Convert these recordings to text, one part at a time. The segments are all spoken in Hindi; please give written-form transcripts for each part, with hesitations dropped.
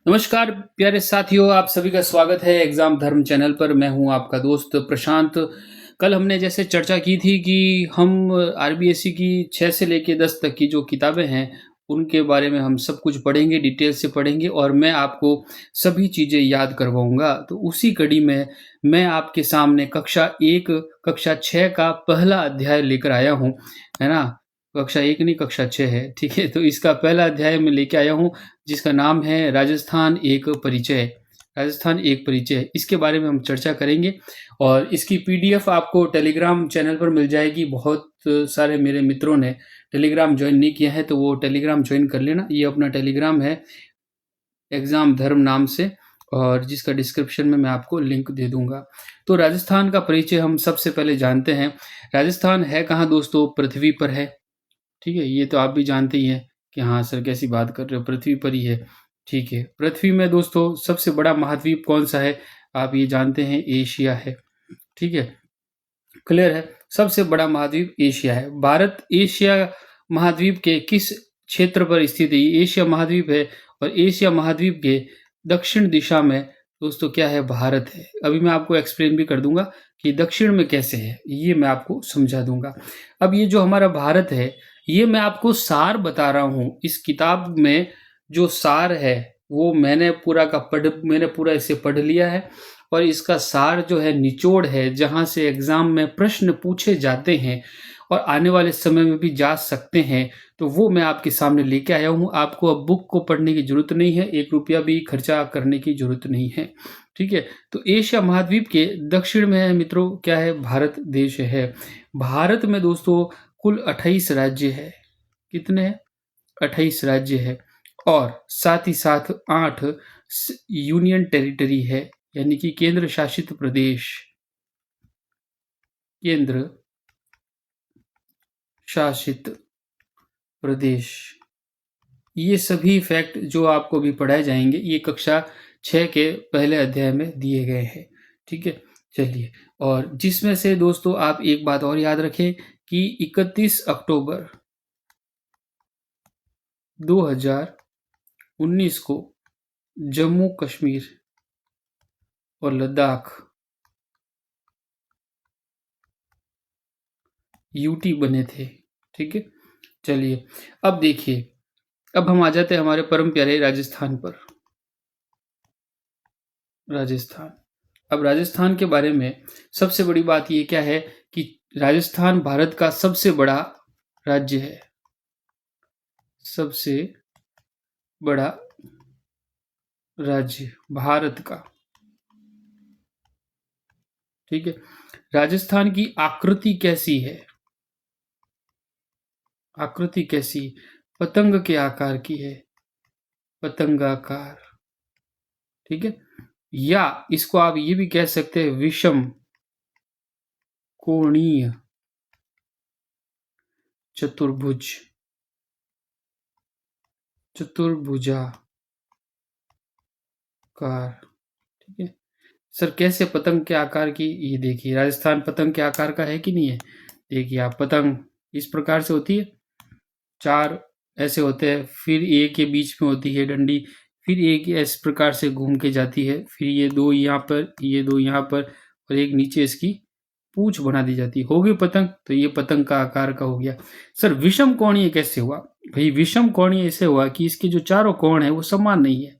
नमस्कार प्यारे साथियों, आप सभी का स्वागत है एग्जाम धर्म चैनल पर। मैं हूं आपका दोस्त प्रशांत। कल हमने जैसे चर्चा की थी कि हम आरबीएससी की 6 से लेके 10 तक की जो किताबें हैं उनके बारे में हम सब कुछ पढ़ेंगे, डिटेल से पढ़ेंगे और मैं आपको सभी चीज़ें याद करवाऊंगा। तो उसी कड़ी में मैं आपके सामने कक्षा 1 कक्षा 6 का पहला अध्याय लेकर आया हूं, है ना। कक्षा 1 नहीं, कक्षा 6 है, ठीक है। तो इसका पहला अध्याय मैं लेके आया हूं जिसका नाम है राजस्थान एक परिचय। राजस्थान एक परिचय, इसके बारे में हम चर्चा करेंगे और इसकी पीडीएफ आपको टेलीग्राम चैनल पर मिल जाएगी। बहुत सारे मेरे मित्रों ने टेलीग्राम ज्वाइन नहीं किया है तो वो टेलीग्राम ज्वाइन कर लेना। ये अपना टेलीग्राम है एग्जाम धर्म नाम से, और जिसका डिस्क्रिप्शन में मैं आपको लिंक दे दूंगा। तो राजस्थान का परिचय हम सबसे पहले जानते हैं। राजस्थान है कहाँ दोस्तों? पृथ्वी पर है, ठीक है। ये तो आप भी जानते ही हैं कि हाँ सर कैसी बात कर रहे हो, पृथ्वी पर ही है, ठीक है। पृथ्वी में दोस्तों सबसे बड़ा महाद्वीप कौन सा है? आप ये जानते हैं, एशिया है, ठीक है। क्लियर है, सबसे बड़ा महाद्वीप एशिया है। भारत एशिया महाद्वीप के किस क्षेत्र पर स्थित है? ये एशिया महाद्वीप है और एशिया महाद्वीप के दक्षिण दिशा में दोस्तों क्या है? भारत है। अभी मैं आपको एक्सप्लेन भी कर दूंगा कि दक्षिण में कैसे है, ये मैं आपको समझा दूंगा। अब ये जो हमारा भारत है, ये मैं आपको सार बता रहा हूं। इस किताब में जो सार है वो मैंने पूरा इसे पढ़ लिया है और इसका सार जो है, निचोड़ है, जहां से एग्जाम में प्रश्न पूछे जाते हैं और आने वाले समय में भी जा सकते हैं, तो वो मैं आपके सामने लेके आया हूं। आपको अब बुक को पढ़ने की जरूरत नहीं है, 1 रुपया भी खर्चा करने की जरूरत नहीं है, ठीक है। तो एशिया महाद्वीप के दक्षिण में है मित्रों, क्या है? भारत देश है। भारत में दोस्तों कुल 28 राज्य है। कितने हैं? 28 राज्य है और साथ ही साथ 8 यूनियन टेरिटरी है, यानी कि केंद्र शासित प्रदेश। केंद्र शासित प्रदेश, ये सभी फैक्ट जो आपको भी पढ़ाए जाएंगे ये कक्षा 6 के पहले अध्याय में दिए गए हैं, ठीक है। चलिए, और जिसमें से दोस्तों आप एक बात और याद रखें कि 31 अक्टूबर 2019 को जम्मू कश्मीर और लद्दाख यूटी बने थे, ठीक है। चलिए, अब देखिए, अब हम आ जाते हैं हमारे परम प्यारे राजस्थान पर। राजस्थान, अब राजस्थान के बारे में सबसे बड़ी बात ये क्या है कि राजस्थान भारत का सबसे बड़ा राज्य है। सबसे बड़ा राज्य भारत का, ठीक है। राजस्थान की आकृति कैसी है? आकृति कैसी? पतंग के आकार की है, पतंगाकार, ठीक है। या इसको आप ये भी कह सकते हैं विषम कोणीय चतुर्भुज, चतुर्भुजाकार, ठीक है। सर कैसे पतंग के आकार की? ये देखिए, राजस्थान पतंग के आकार का है कि नहीं है? देखिए आप, पतंग इस प्रकार से होती है, 4 ऐसे होते हैं, फिर एक के बीच में होती है डंडी, फिर एक इस प्रकार से घूम के जाती है, फिर ये 2 यहाँ पर, ये 2 यहाँ पर और एक नीचे इसकी पूंछ बना दी जाती है। हो गई पतंग, तो ये पतंग का आकार का हो गया। सर विषम कोणीय कैसे हुआ? भाई विषम कोणीय ऐसे हुआ कि इसके जो चारों कोण है वो समान नहीं है।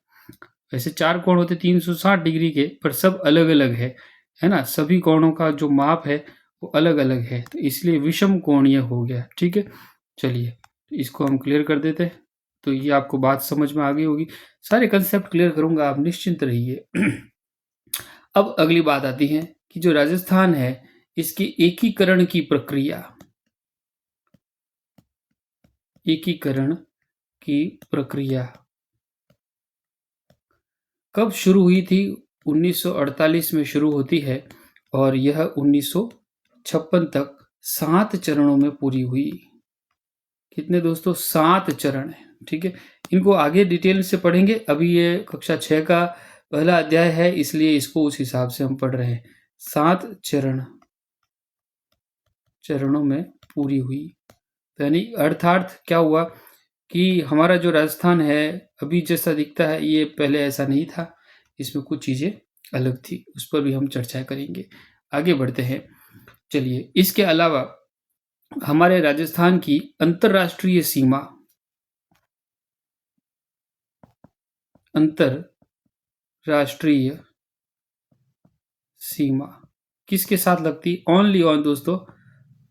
वैसे 4 कोण होते 360 डिग्री के, पर सब अलग अलग है ना। सभी कोणों का जो माप है वो अलग अलग है, तो इसलिए विषम कोणीय हो गया, ठीक है। चलिए, तो इसको हम क्लियर कर देते हैं। तो ये आपको बात समझ में आ गई होगी, सारे कंसेप्ट क्लियर करूंगा, आप निश्चिंत रहिए। अब अगली बात आती है कि जो राजस्थान है इसके एकीकरण की प्रक्रिया, एकीकरण की प्रक्रिया कब शुरू हुई थी? 1948 में शुरू होती है और यह 1956 तक 7 चरणों में पूरी हुई। कितने दोस्तों? 7 चरण है, ठीक है। इनको आगे डिटेल से पढ़ेंगे, अभी ये कक्षा 6 का पहला अध्याय है इसलिए इसको उस हिसाब से हम पढ़ रहे हैं। 7 चरणों में पूरी हुई, यानी अर्थात क्या हुआ कि हमारा जो राजस्थान है अभी जैसा दिखता है ये पहले ऐसा नहीं था, इसमें कुछ चीज़ें अलग थी, उस पर भी हम चर्चा करेंगे। आगे बढ़ते हैं। चलिए, इसके अलावा हमारे राजस्थान की अंतर्राष्ट्रीय सीमा, अंतर्राष्ट्रीय सीमा किसके साथ लगती है? ओनली ऑन दोस्तों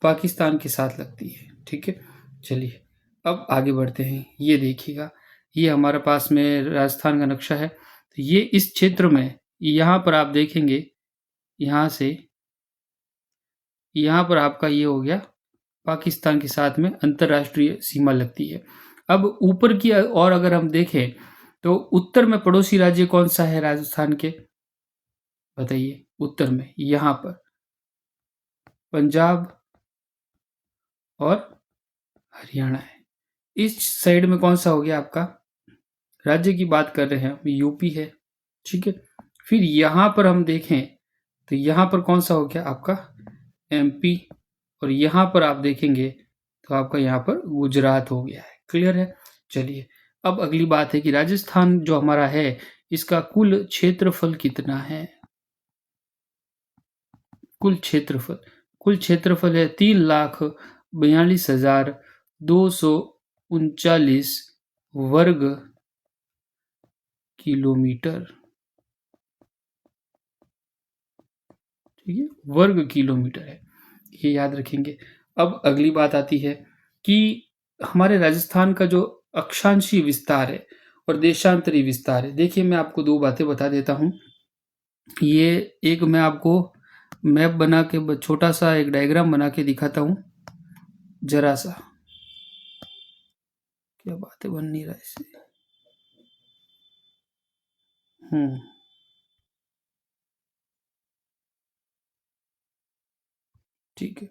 पाकिस्तान के साथ लगती है। ठीक है, चलिए अब आगे बढ़ते हैं। ये देखिएगा, ये हमारे पास में राजस्थान का नक्शा है। तो ये इस क्षेत्र में, यहाँ पर आप देखेंगे, यहाँ से यहाँ पर आपका ये हो गया पाकिस्तान के साथ में अंतर्राष्ट्रीय सीमा लगती है। अब ऊपर की और अगर हम देखें तो उत्तर में पड़ोसी राज्य कौन सा है राजस्थान के? बताइए, उत्तर में यहाँ पर पंजाब और हरियाणा है। इस साइड में कौन सा हो गया आपका? राज्य की बात कर रहे हैं हम, यूपी है। ठीक है, फिर यहाँ पर हम देखें तो यहाँ पर कौन सा हो गया आपका? एमपी। और यहाँ पर आप देखेंगे तो आपका यहाँ पर गुजरात हो गया है। क्लियर है? चलिए, अब अगली बात है कि राजस्थान जो हमारा है इसका कुल क्षेत्रफल कितना है? कुल क्षेत्रफल है 3,42,239 वर्ग किलोमीटर। ठीक है, वर्ग किलोमीटर है, ये याद रखेंगे। अब अगली बात आती है कि हमारे राजस्थान का जो अक्षांशीय विस्तार है और देशांतरी विस्तार है। देखिए, मैं आपको दो बातें बता देता हूँ। ये एक मैं आपको मैप बना के, छोटा सा एक डायग्राम बना के दिखाता हूँ, जरा सा। क्या बात है, बन नहीं रहा इससे। ठीक है,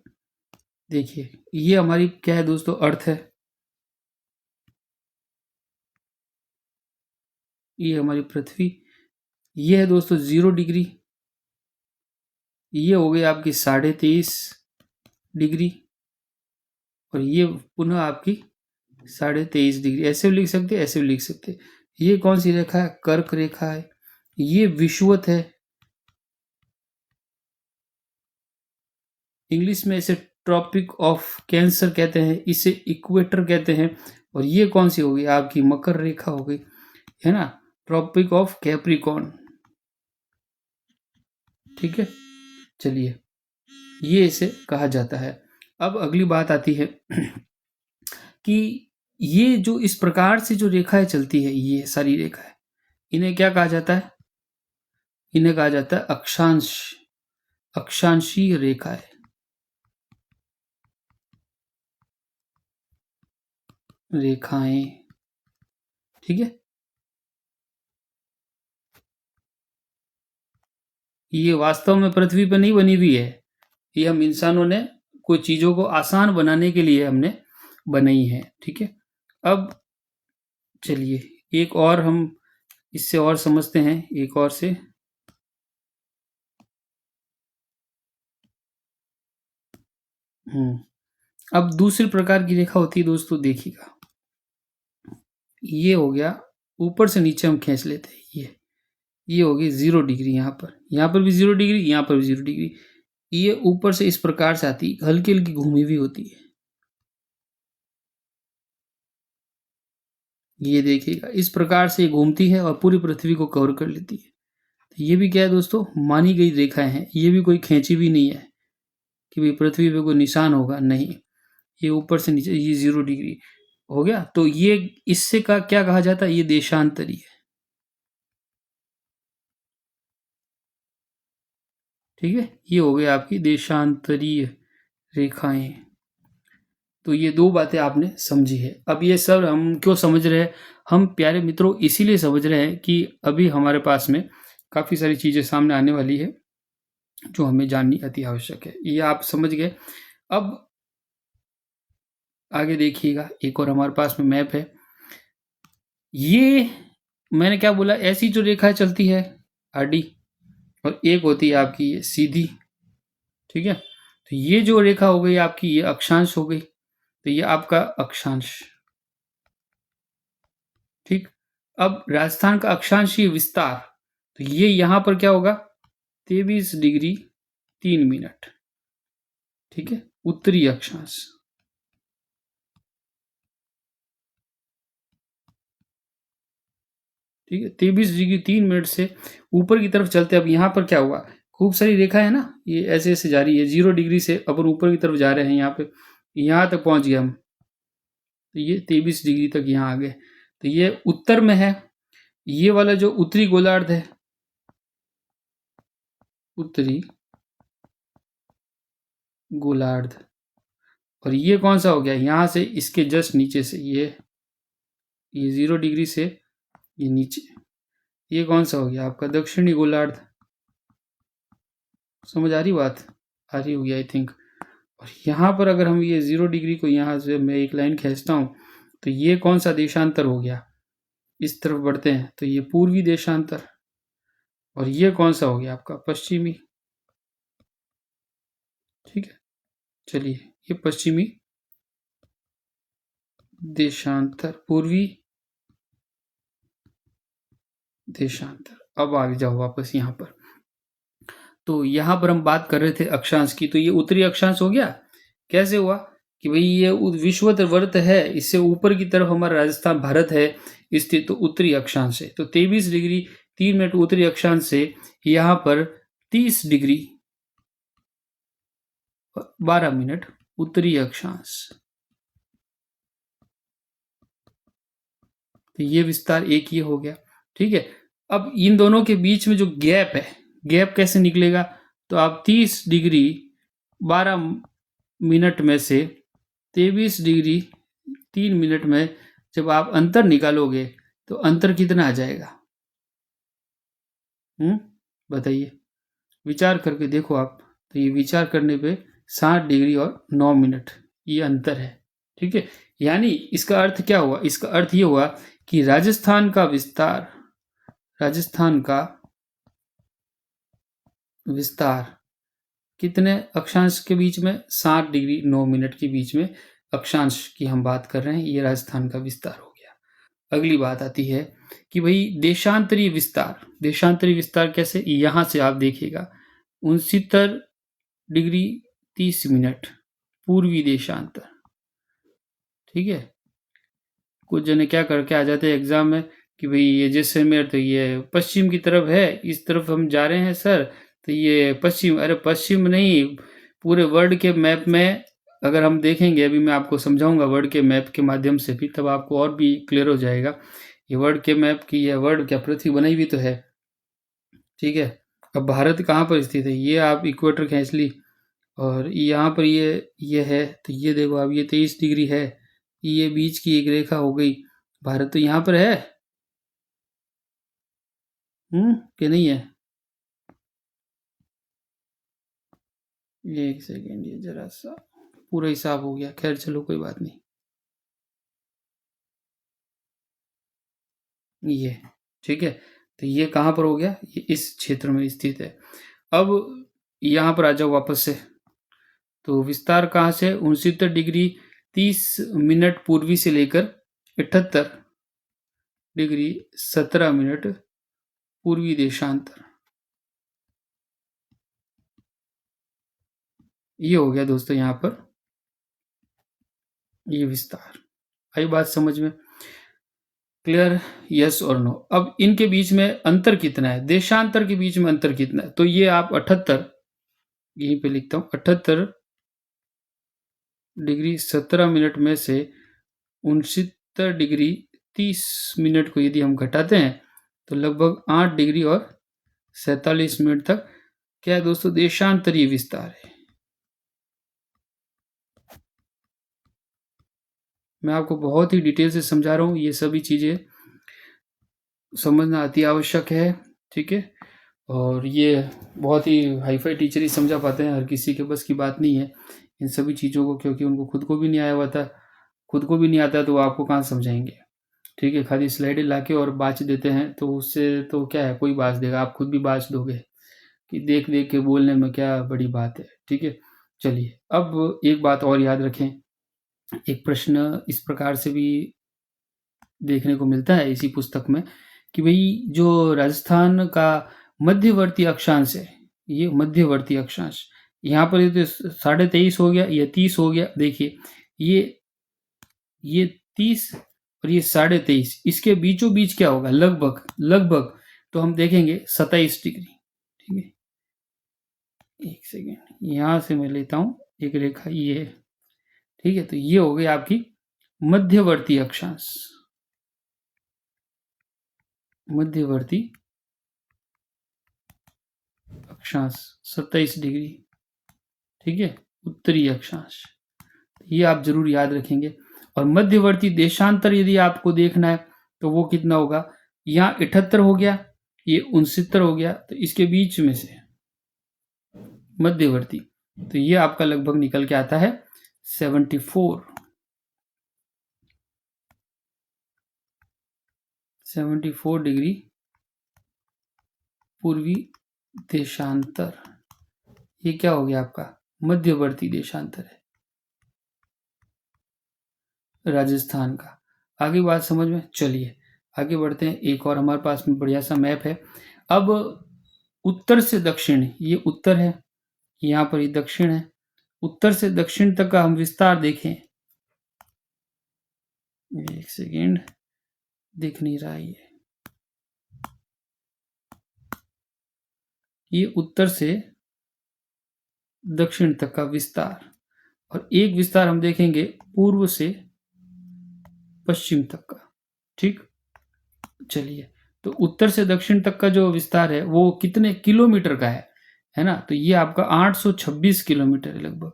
देखिए ये हमारी क्या है दोस्तों? अर्थ है। ये हमारी पृथ्वी। ये है दोस्तों 0 डिग्री। ये हो गई आपकी 23.5 डिग्री। और ये पुनः आपकी 23.5 डिग्री। ऐसे भी लिख सकते, ऐसे भी लिख सकते। ये कौन सी रेखा है? कर्क रेखा है। ये विषुवत है, इंग्लिश में इसे ट्रॉपिक ऑफ कैंसर कहते हैं, इसे इक्वेटर कहते हैं। और ये कौन सी हो गई? आपकी मकर रेखा हो गई, है ना, ट्रॉपिक ऑफ कैप्रिकॉर्न। ठीक है, चलिए, ये इसे कहा जाता है। अब अगली बात आती है कि ये जो इस प्रकार से जो रेखाएं चलती है, ये सारी रेखाएं, इन्हें क्या कहा जाता है? इन्हें कहा जाता है अक्षांशीय रेखाएं। ठीक है, ये वास्तव में पृथ्वी पर नहीं बनी हुई है, ये हम इंसानों ने कुछ चीजों को आसान बनाने के लिए हमने बनाई है। ठीक है, अब चलिए एक और हम इससे और समझते हैं, एक और से। अब दूसरी प्रकार की रेखा होती है दोस्तों, देखिएगा, ये हो गया, ऊपर से नीचे हम खींच लेते हैं, ये हो गई 0 डिग्री। यहाँ पर भी 0 डिग्री, यहाँ पर भी 0 डिग्री। ये ऊपर से इस प्रकार से आती, हल्की हल्की घूमी हुई होती है। ये देखिएगा, इस प्रकार से ये घूमती है और पूरी पृथ्वी को कवर कर लेती है। तो ये भी क्या है दोस्तों? मानी गई रेखाएं हैं, ये भी कोई खींची भी नहीं है कि भाई पृथ्वी पे कोई निशान होगा, नहीं। ये ऊपर से नीचे, ये 0 डिग्री हो गया। तो ये इससे का क्या कहा जाता है? ये देशांतरी है। ठीक है, ये हो गई आपकी देशांतरीय रेखाएं। तो ये दो बातें आपने समझी है। अब ये सब हम क्यों समझ रहे हैं? हम प्यारे मित्रों इसीलिए समझ रहे हैं कि अभी हमारे पास में काफ़ी सारी चीज़ें सामने आने वाली है जो हमें जाननी अति आवश्यक है। ये आप समझ गए। अब आगे देखिएगा, एक और हमारे पास में मैप है। ये मैंने क्या बोला? ऐसी जो रेखा चलती है आडी, और एक होती है आपकी ये सीधी। ठीक है, तो ये जो रेखा हो गई आपकी, ये अक्षांश हो गई। तो ये आपका अक्षांश, अब राजस्थान का अक्षांशीय विस्तार, तो ये यहां पर क्या होगा, 23 डिग्री 3 मिनट, ठीक है, उत्तरी अक्षांश। ठीक है, 23 डिग्री 3 मिनट से ऊपर की तरफ चलते। अब यहाँ पर क्या हुआ, खूब सारी रेखा है ना, ये ऐसे ऐसे जा रही है। 0 डिग्री से अपन ऊपर की तरफ जा रहे हैं, यहाँ पे यहाँ तक पहुंच गए हम, तो ये 23 डिग्री तक यहाँ आ गए। तो ये उत्तर में है, ये वाला जो उत्तरी गोलार्ध है, उत्तरी गोलार्ध, और ये कौन सा हो गया, यहां से इसके जस्ट नीचे से ये 0 डिग्री से ये नीचे, ये कौन सा हो गया आपका दक्षिणी गोलार्ध। समझ आ रही बात, आ रही होगी आई थिंक। और यहाँ पर अगर हम ये 0 डिग्री को यहाँ से मैं एक लाइन खींचता हूँ, तो ये कौन सा देशांतर हो गया, इस तरफ बढ़ते हैं तो ये पूर्वी देशांतर, और ये कौन सा हो गया आपका पश्चिमी। ठीक है, चलिए ये पश्चिमी देशांतर, पूर्वी देशांतर। अब आगे जाओ वापस यहाँ पर, तो यहाँ पर हम बात कर रहे थे अक्षांश की, तो ये उत्तरी अक्षांश हो गया। कैसे हुआ कि भाई ये विषुवत है, इससे ऊपर की तरफ हमारा राजस्थान भारत है स्थित, तो उत्तरी अक्षांश है। तो 23 डिग्री 3 मिनट उत्तरी अक्षांश से यहाँ पर 30 डिग्री 12 मिनट उत्तरी अक्षांश। तो ये विस्तार एक ही हो गया। ठीक है, अब इन दोनों के बीच में जो गैप है, गैप कैसे निकलेगा, तो आप 30 डिग्री 12 मिनट में से 23 डिग्री 3 मिनट में जब आप अंतर निकालोगे तो अंतर कितना आ जाएगा, बताइए, विचार करके देखो आप। तो ये विचार करने पे 60 डिग्री और 9 मिनट ये अंतर है। ठीक है, यानी इसका अर्थ क्या हुआ, इसका अर्थ ये हुआ कि राजस्थान का विस्तार कितने अक्षांश के बीच में, 60 डिग्री 9 मिनट के बीच में अक्षांश की हम बात कर रहे हैं, ये राजस्थान का विस्तार हो गया। अगली बात आती है कि भाई देशांतरीय विस्तार कैसे, यहां से आप देखिएगा 69 डिग्री 30 मिनट पूर्वी देशांतर। ठीक है, कुछ जने क्या करके आ जाते हैं एग्जाम में कि भाई ये जैसलमेर तो ये पश्चिम की तरफ है, इस तरफ हम जा रहे हैं सर, तो ये पश्चिम, अरे पश्चिम नहीं, पूरे वर्ल्ड के मैप में अगर हम देखेंगे, अभी मैं आपको समझाऊंगा वर्ल्ड के मैप के माध्यम से भी, तब आपको और भी क्लियर हो जाएगा। ये वर्ल्ड के मैप की, ये वर्ल्ड क्या पृथ्वी बनाई भी तो है। ठीक है, अब भारत कहाँ पर स्थित है, ये आप इक्वेटर खींच ली, और यहाँ पर ये है, तो ये देखो अब ये 23 डिग्री है, ये बीच की एक रेखा हो गई, भारत तो यहाँ पर है, कि नहीं है। ये एक सेकेंड, ये जरा सा पूरा हिसाब हो गया, खैर चलो कोई बात नहीं। ये ठीक है, तो ये कहाँ पर हो गया, ये इस क्षेत्र में स्थित है। अब यहाँ पर आ जाओ वापस से, तो विस्तार कहाँ से, 69 डिग्री 30 मिनट पूर्वी से लेकर 78 डिग्री 17 मिनट पूर्वी देशांतर, ये हो गया दोस्तों यहाँ पर ये विस्तार। आई बात समझ में, क्लियर, यस और नो। अब इनके बीच में अंतर कितना है, देशांतर के बीच में अंतर कितना है, तो ये आप 78, यहीं पे लिखता हूं, 78 डिग्री 17 मिनट में से 69 डिग्री 30 मिनट को यदि हम घटाते हैं तो लगभग 8 डिग्री और 47 मिनट तक क्या है दोस्तों, देशांतरीय विस्तार है। मैं आपको बहुत ही डिटेल से समझा रहा हूं, ये सभी चीजें समझना अति आवश्यक है। ठीक है, और ये बहुत ही हाईफाई टीचर ही समझा पाते हैं, हर किसी के बस की बात नहीं है इन सभी चीज़ों को, क्योंकि उनको खुद को भी नहीं आया हुआ था, खुद को भी नहीं आता तो वो आपको कहाँ समझाएंगे। ठीक है, खाली स्लाइडें लाके और बाँच देते हैं, तो उससे तो क्या है, कोई बाँच देगा, आप खुद भी बाँच दोगे कि देख देख के बोलने में क्या बड़ी बात है। ठीक है, चलिए अब एक बात और याद रखें, एक प्रश्न इस प्रकार से भी देखने को मिलता है इसी पुस्तक में कि भाई जो राजस्थान का मध्यवर्ती अक्षांश है, ये मध्यवर्ती अक्षांश, यहाँ पर ये तो 23.5 हो गया, ये 30 हो गया। देखिए ये 30 और ये 23.5, इसके बीचों बीच क्या होगा, लगभग लगभग तो हम देखेंगे 27 डिग्री। ठीक है, एक सेकेंड, यहां से मैं लेता हूं एक रेखा, ये है। ठीक है, तो ये हो गई आपकी मध्यवर्ती अक्षांश, मध्यवर्ती अक्षांश 27 डिग्री। ठीक है, उत्तरी अक्षांश, ये आप जरूर याद रखेंगे। और मध्यवर्ती देशांतर यदि आपको देखना है तो वो कितना होगा, यहाँ 78 हो गया, ये 69 हो गया, तो इसके बीच में से मध्यवर्ती, तो ये आपका लगभग निकल के आता है 74 डिग्री पूर्वी देशांतर। ये क्या हो गया आपका मध्यवर्ती देशांतर है राजस्थान का। आगे बात समझ में, चलिए आगे बढ़ते हैं। एक और हमारे पास में बढ़िया सा मैप है। अब उत्तर से दक्षिण, ये उत्तर है, यहाँ पर ये दक्षिण है। उत्तर से दक्षिण तक का हम विस्तार देखें, एक सेकेंड, दिख नहीं रहा है ये उत्तर से दक्षिण तक का विस्तार, और एक विस्तार हम देखेंगे पूर्व से पश्चिम तक का। ठीक, चलिए, तो उत्तर से दक्षिण तक का जो विस्तार है वो कितने किलोमीटर का है ना, तो ये आपका 826 किलोमीटर है, लगभग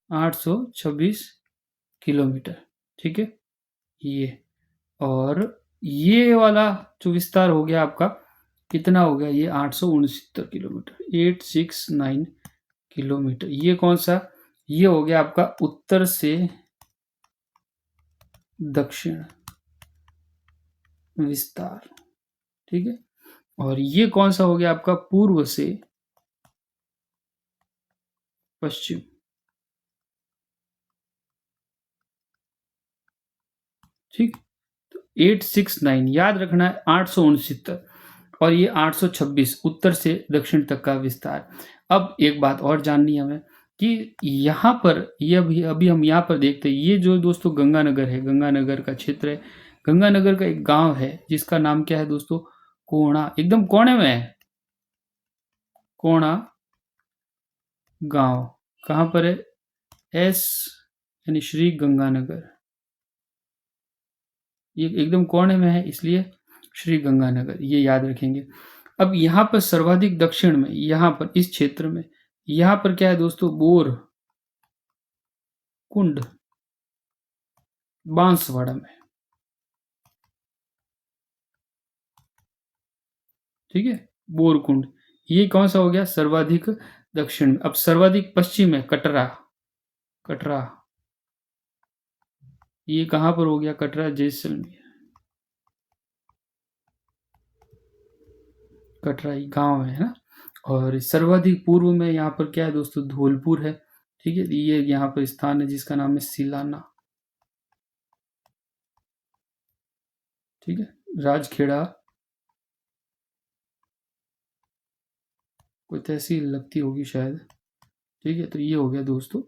826 किलोमीटर। ठीक है, ये और ये वाला जो विस्तार हो गया आपका कितना हो गया, ये 869 किलोमीटर, 869 किलोमीटर। ये कौन सा, ये हो गया आपका उत्तर से दक्षिण विस्तार। ठीक है, और ये कौन सा हो गया आपका पूर्व से पश्चिम। ठीक, तो 869 याद रखना है, 869 और ये 826 उत्तर से दक्षिण तक का विस्तार। अब एक बात और जाननी है हमें कि यहाँ पर ये अभी हम यहाँ पर देखते हैं, ये जो दोस्तों गंगानगर है, गंगानगर का क्षेत्र है। गंगानगर का एक गांव है जिसका नाम क्या है दोस्तों, कोणा, एकदम कोने में है, कोणा गांव। कहाँ पर है, एस यानी श्री गंगानगर, ये एकदम कोने में है इसलिए श्री गंगानगर, ये याद रखेंगे। अब यहाँ पर सर्वाधिक दक्षिण में, यहाँ पर इस क्षेत्र में, यहाँ पर क्या है दोस्तों, बोर कुंड, बांसवाड़ा में। ठीक है, बोरकुंड, ये कौन सा हो गया सर्वाधिक दक्षिण में। अब सर्वाधिक पश्चिम में कटरा, कटरा ये कहां पर हो गया, कटरा जैसलमेर, कटरा ये गांव है ना। और सर्वाधिक पूर्व में यहाँ पर क्या है दोस्तों, धौलपुर है। ठीक है, ये यहाँ पर स्थान है जिसका नाम है सिलाना। ठीक है, राजखेड़ा कोई तहसील लगती होगी शायद। ठीक है, तो ये हो गया दोस्तों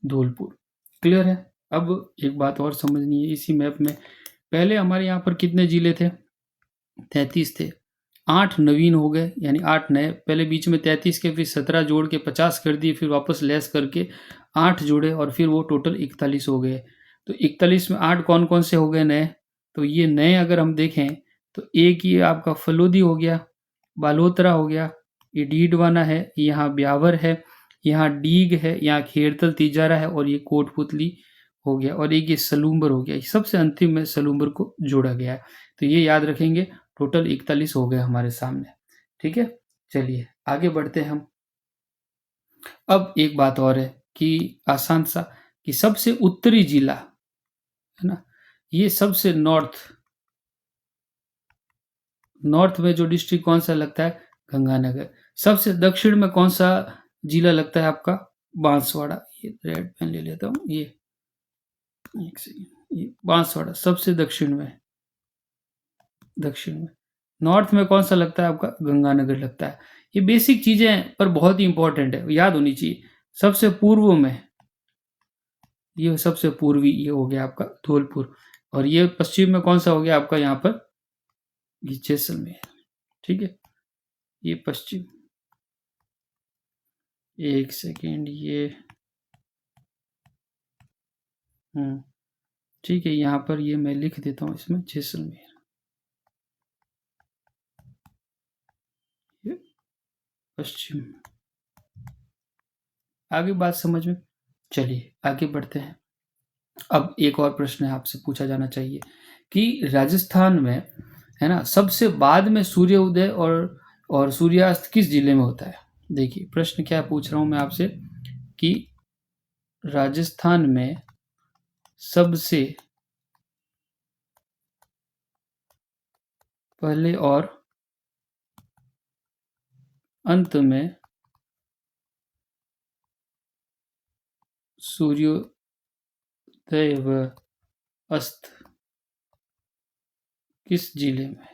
धौलपुर। क्लियर है। अब एक बात और समझनी है इसी मैप में, पहले हमारे यहाँ पर कितने जिले थे, 33 थे, 8 नवीन हो गए, यानी 8 नए। पहले बीच में 33 के फिर 17 जोड़ के 50 कर दिए, फिर वापस लेस करके 8 जोड़े और फिर वो टोटल 41 हो गए। तो 41 में 8 कौन कौन से हो गए नए, तो ये नए अगर हम देखें तो एक ये आपका फलोदी हो गया, बालोतरा हो गया, ये डीडवाना है, यहाँ ब्यावर है, यहाँ डीग है, यहाँ खेरतल तिजारा है, और ये कोटपुतली हो गया, और एक ये सलूम्बर हो गया। सबसे अंतिम में सलूम्बर को जोड़ा गया है। तो ये याद रखेंगे, टोटल 41 हो गए हमारे सामने। ठीक है, चलिए आगे बढ़ते हैं हम। अब एक बात और है कि आसान सा, कि सबसे उत्तरी जिला है ना, ये सबसे नॉर्थ में जो डिस्ट्रिक्ट कौन सा लगता है, गंगानगर। सबसे दक्षिण में कौन सा जिला लगता है आपका, बांसवाड़ा। ये रेड पेन ले लेता हूँ, ये एक सेकेंड, बांसवाड़ा सबसे दक्षिण में, दक्षिण में। नॉर्थ में कौन सा लगता है आपका? गंगानगर लगता है। ये बेसिक चीजें हैं पर बहुत ही इंपॉर्टेंट है, याद होनी चाहिए। सबसे पूर्व में, ये सबसे पूर्वी ये हो गया आपका धौलपुर, और ये पश्चिम में कौन सा हो गया आपका यहाँ पर? ये जैसलमेर। ठीक है, ये पश्चिम, एक सेकेंड, ये ठीक है, यहाँ पर ये मैं लिख देता हूँ इसमें जैसलमेर, ये पश्चिम। आगे बात समझ में? चलिए आगे बढ़ते हैं। अब एक और प्रश्न है आपसे पूछा जाना चाहिए कि राजस्थान में, है ना, सबसे बाद में सूर्य उदय और सूर्यास्त किस जिले में होता है? देखिए प्रश्न क्या पूछ रहा हूं मैं आपसे कि राजस्थान में सबसे पहले और अंत में सूर्योदय व अस्त किस जिले में?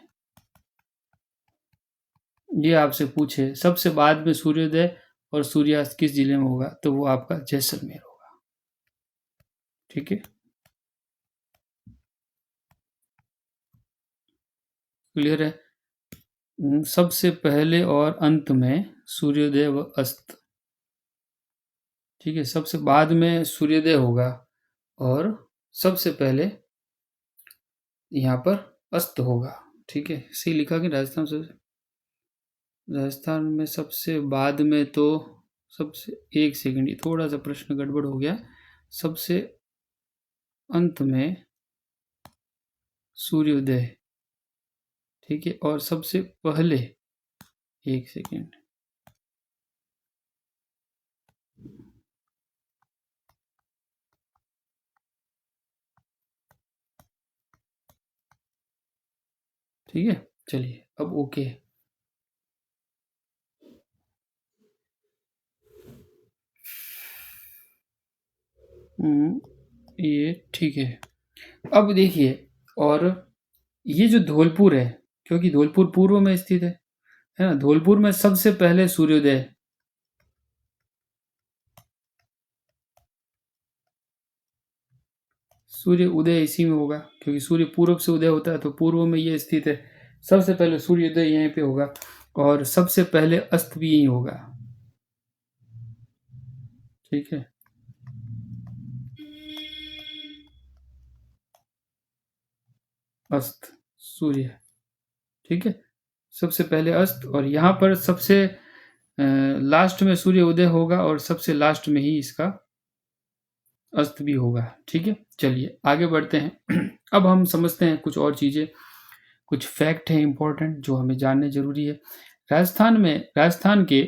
ये आपसे पूछे सबसे बाद में सूर्योदय और सूर्यास्त किस जिले में होगा, तो वो आपका जैसलमेर होगा। ठीक है, क्लियर है? सबसे पहले और अंत में सूर्योदय व अस्त। ठीक है, सबसे बाद में सूर्योदय होगा और सबसे पहले यहाँ पर अस्त होगा। ठीक है, सही लिखा कि राजस्थान में सबसे बाद में, तो सबसे, एक सेकंड, ये थोड़ा सा प्रश्न गड़बड़ हो गया। सबसे अंत में सूर्योदय, ठीक है, और सबसे पहले, एक सेकेंड, ठीक है, चलिए अब ओके। ये ठीक है। अब देखिए, और ये जो धौलपुर है, क्योंकि धौलपुर पूर्व में स्थित है ना, धौलपुर में सबसे पहले सूर्योदय, सूर्य उदय इसी में होगा, क्योंकि सूर्य पूर्व से उदय होता है तो पूर्व में ये स्थित है। सबसे पहले सूर्योदय यहीं पे होगा और सबसे पहले अस्त भी यहीं होगा। ठीक है, अस्त सूर्य, ठीक है, सबसे पहले अस्त, और यहाँ पर सबसे लास्ट में सूर्य उदय होगा और सबसे लास्ट में ही इसका अस्त भी होगा। ठीक है, चलिए आगे बढ़ते हैं। अब हम समझते हैं कुछ और चीजें, कुछ फैक्ट है इंपॉर्टेंट जो हमें जानने जरूरी है। राजस्थान के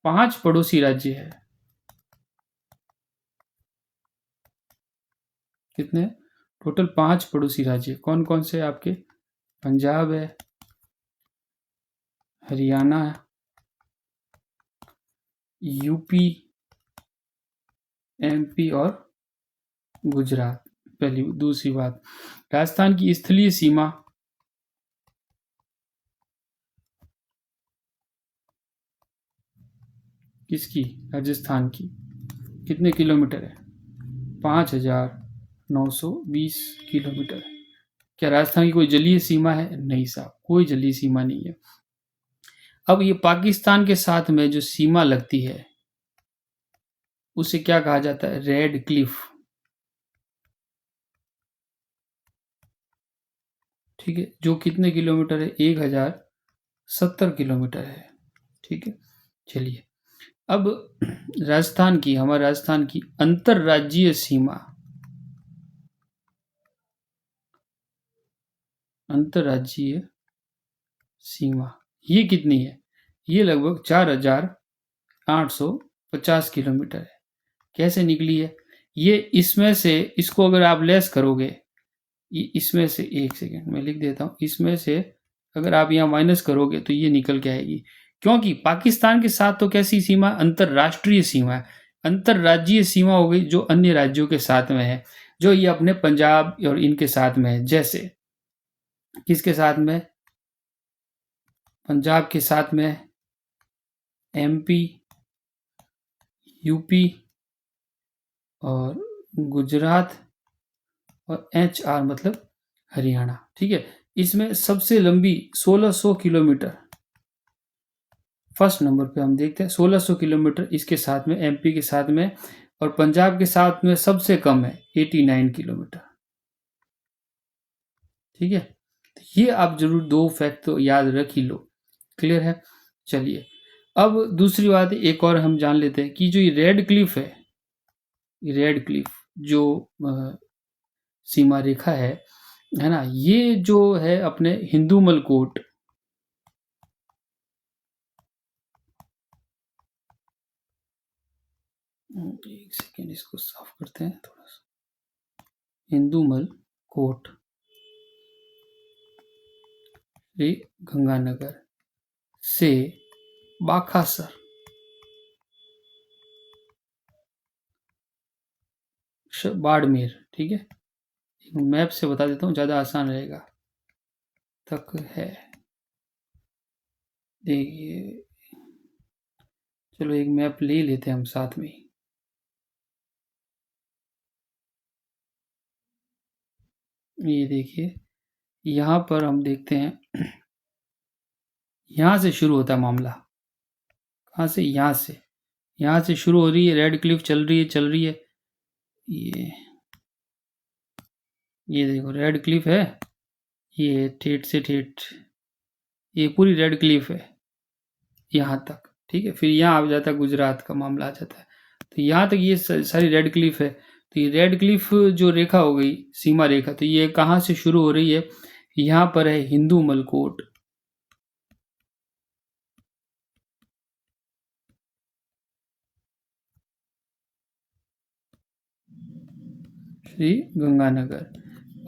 5 पड़ोसी राज्य है। कितने? टोटल 5 पड़ोसी राज्य। कौन कौन से आपके? पंजाब है, हरियाणा है, यूपी, एमपी और गुजरात। पहली दूसरी बात, राजस्थान की स्थलीय सीमा किसकी? राजस्थान की। कितने किलोमीटर है? 5,920 किलोमीटर। क्या राजस्थान की कोई जलीय सीमा है? नहीं साहब, कोई जलीय सीमा नहीं है। अब ये पाकिस्तान के साथ में जो सीमा लगती है उसे क्या कहा जाता है? Red Cliff. ठीक है, जो कितने किलोमीटर है? 1,070 किलोमीटर है। ठीक है, चलिए अब हमारे राजस्थान की अंतरराज्यीय सीमा, अंतरराज्यीय सीमा ये कितनी है? ये लगभग 4,850 किलोमीटर है। कैसे निकली है ये? इसमें से, इसको अगर आप लेस करोगे, इसमें से, एक सेकेंड मैं लिख देता हूं, इसमें से अगर आप यहाँ माइनस करोगे तो ये निकल के आएगी। क्योंकि पाकिस्तान के साथ तो कैसी सीमा? अंतरराष्ट्रीय सीमा है। अंतर्राज्यीय सीमा हो गई जो अन्य राज्यों के साथ में है, जो ये अपने पंजाब और इनके साथ में है। जैसे किसके साथ में? पंजाब के साथ में एमपी, यूपी और गुजरात और एचआर मतलब हरियाणा। ठीक है, इसमें सबसे लंबी 1600 किलोमीटर, फर्स्ट नंबर पे हम देखते हैं 1600 किलोमीटर इसके साथ में, एमपी के साथ में, और पंजाब के साथ में सबसे कम है 89 किलोमीटर। ठीक है, तो ये आप जरूर दो फैक्ट तो याद रख ही लो। क्लियर है? चलिए, अब दूसरी बात एक और हम जान लेते हैं कि जो ये रेड क्लिफ है, रेड क्लिफ जो सीमा रेखा है ना, ये जो है अपने हिंदूमल कोट, एक सेकेंड इसको साफ करते हैं थोड़ा सा, हिंदूमल कोट श्री गंगानगर से बाखासर, बाड़मेर, ठीक है, मैप से बता देता हूँ ज़्यादा आसान रहेगा, तक है। देखिए, चलो एक मैप ले लेते हैं हम साथ में। ये देखिए, यहाँ पर हम देखते हैं, यहाँ से शुरू होता है मामला। कहाँ से? यहाँ से शुरू हो रही है, रेड क्लिफ चल रही है। ये देखो रेड क्लिफ है, ये ठेठ से ठेठ, ये पूरी रेड क्लिफ है यहाँ तक। ठीक है, फिर यहाँ आ जाता है गुजरात का मामला आ जाता है, तो यहाँ तक ये सारी रेड क्लिफ है। तो ये रेड क्लिफ जो रेखा हो गई, सीमा रेखा, तो ये कहाँ से शुरू हो रही है? यहाँ पर है हिंदू मलकोट, श्री गंगानगर,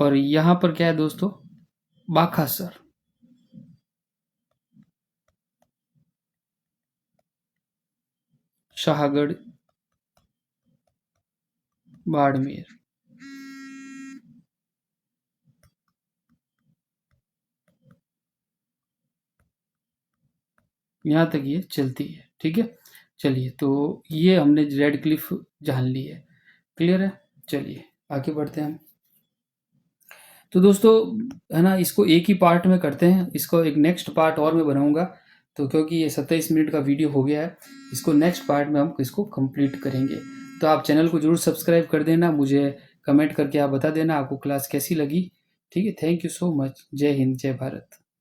और यहाँ पर क्या है दोस्तों? बाखासर, शाहगढ़, बाड़मेर। यहाँ तक ये चलती है। ठीक है, चलिए, तो ये हमने रेड क्लिफ जान ली है। क्लियर है? चलिए आगे बढ़ते हैं हम। तो दोस्तों, है ना, इसको एक ही पार्ट में करते हैं, इसको एक नेक्स्ट पार्ट और मैं बनाऊंगा, तो क्योंकि ये 27 मिनट का वीडियो हो गया है, इसको नेक्स्ट पार्ट में हम इसको कंप्लीट करेंगे। तो आप चैनल को जरूर सब्सक्राइब कर देना, मुझे कमेंट करके आप बता देना आपको क्लास कैसी लगी। ठीक है, थैंक यू सो मच। जय हिंद, जय भारत।